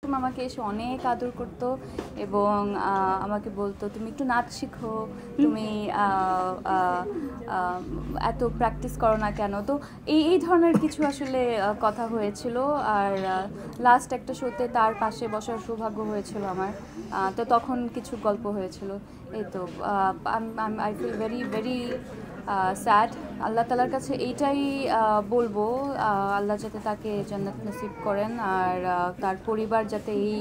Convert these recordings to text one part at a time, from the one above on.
সবসময় আমাকে এসে অনেক আদর করতো এবং আমাকে বলতো তুমি একটু নাচ শিখো, তুমি এত প্র্যাকটিস করো না কেন। তো এই ধরনের কিছু আসলে কথা হয়েছিল। আর লাস্ট একটা শোতে তার পাশে বসার সৌভাগ্য হয়েছিল আমার, তো তখন কিছু গল্প হয়েছিল। এই তো I feel very very sad. Allah তালার কাছে এইটাই বলবো, আল্লাহ যাতে তাকে জান্নাত নসিব করেন, আর তার পরিবার যাতে এই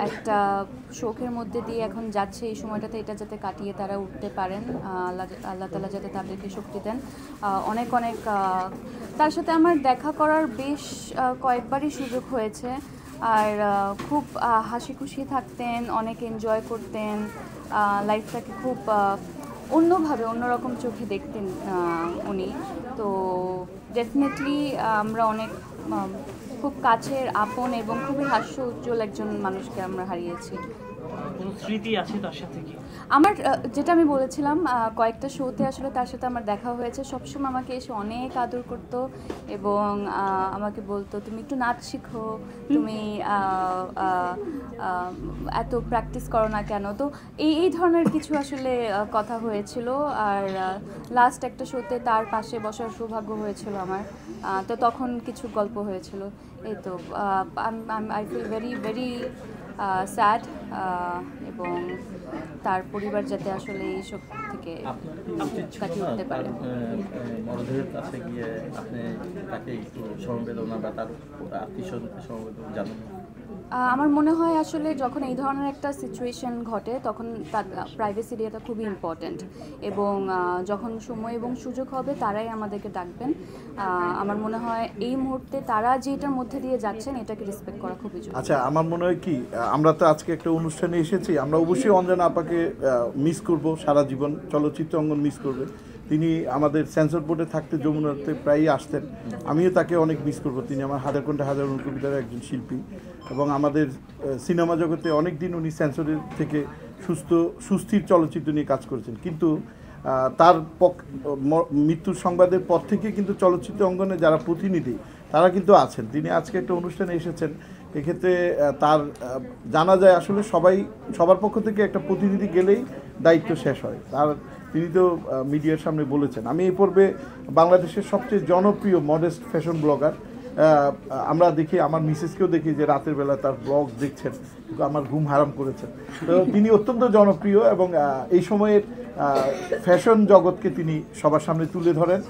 একটা শোকের মধ্যে দিয়ে এখন যাচ্ছে এই সময়টাতে, এটা যাতে কাটিয়ে তারা উঠতে পারেন। আল্লাহ তালা যাতে তাদেরকে শক্তি দেন। অনেক অনেক তার সাথে আমার দেখা করার বেশ কয়েকবারই সুযোগ হয়েছে, আর খুব হাসি খুশি থাকতেন, অনেক এনজয় করতেন, লাইফটাকে খুব অন্যভাবে অন্যরকম চোখে দেখতেন উনি। তো ডেফিনেটলি আমরা অনেক খুব কাছের আপন এবং খুবই হাস্য উজ্জ্বল একজন মানুষকে আমরা হারিয়েছি। কোনো স্মৃতি আছে তার সাথে কি? আমার যেটা আমি বলেছিলাম, কয়েকটা শোতে আসলে তার সাথে আমার দেখা হয়েছে। সবসময় আমাকে এসে অনেক আদর করতো এবং আমাকে বলতো তুমি একটু নাচ শিখো, তুমি এত প্র্যাকটিস করো না কেন। তো এই ধরনের কিছু আসলে কথা হয়েছিল। আর লাস্ট একটা শোতে তার পাশে বসার সৌভাগ্য হয়েছিল আমার, তো তখন কিছু গল্প হয়েছিল। এই তো I feel very very sad, এবং তার পরিবার যাতে আসলে এইসব থেকে কাটিয়ে উঠতে পারে। মরদেহের কাছে গিয়ে আপনি তাকে একটু সমবেদনা বা তার আত্মীয়স্বজনকে সমবেদনা জানান? আমার মনে হয় আসলে যখন এই ধরনের একটা সিচুয়েশন ঘটে তখন তার প্রাইভেসি এরিয়াটা খুবই ইম্পর্ট্যান্ট, এবং যখন সময় এবং সুযোগ হবে তারাই আমাদেরকে ডাকবেন। আমার মনে হয় এই মুহূর্তে তারা যেটার মধ্যে দিয়ে যাচ্ছেন এটাকে রেসপেক্ট করা খুবই জরুরি। আচ্ছা, আমার মনে হয় কি, আমরা তো আজকে একটা অনুষ্ঠানে এসেছি, আমরা অবশ্যই অঞ্জনা আপাকে মিস করব, সারা জীবন চলচ্চিত্র অঙ্গন মিস করবে। তিনি আমাদের সেন্সর বোর্ডে থাকতে যমুনাতে প্রায়ই আসতেন, আমিও তাকে অনেক মিস করব। তিনি আমার হাজার ঘন্টা হাজার কবিতার একজন শিল্পী, এবং আমাদের সিনেমা জগতে অনেক দিন উনি সেন্সরের থেকে সুস্থির চলচ্চিত্র নিয়ে কাজ করেছেন। কিন্তু তার মৃত্যুর সংবাদের পর থেকে কিন্তু চলচ্চিত্র অঙ্গনে যারা প্রতিনিধি তারা কিন্তু আছেন। তিনি আজকে একটা অনুষ্ঠানে এসেছেন, এক্ষেত্রে তার জানা যায় আসলে সবার পক্ষ থেকে একটা প্রতিনিধি গেলেই দায়িত্ব শেষ হয়। তিনি তো মিডিয়ার সামনে বলেছেন, আমি এই পর্বে বাংলাদেশের সবচেয়ে জনপ্রিয় মডেস্ট ফ্যাশন ব্লগার। আমরা দেখি, আমার মিসেসকেও দেখি যে রাতের বেলা তার ব্লগ দেখছেন, কিন্তু আমার ঘুম হারাম করেছেন। তো তিনি অত্যন্ত জনপ্রিয় এবং এই সময়ের ফ্যাশন জগৎকে তিনি সবার সামনে তুলে ধরেন।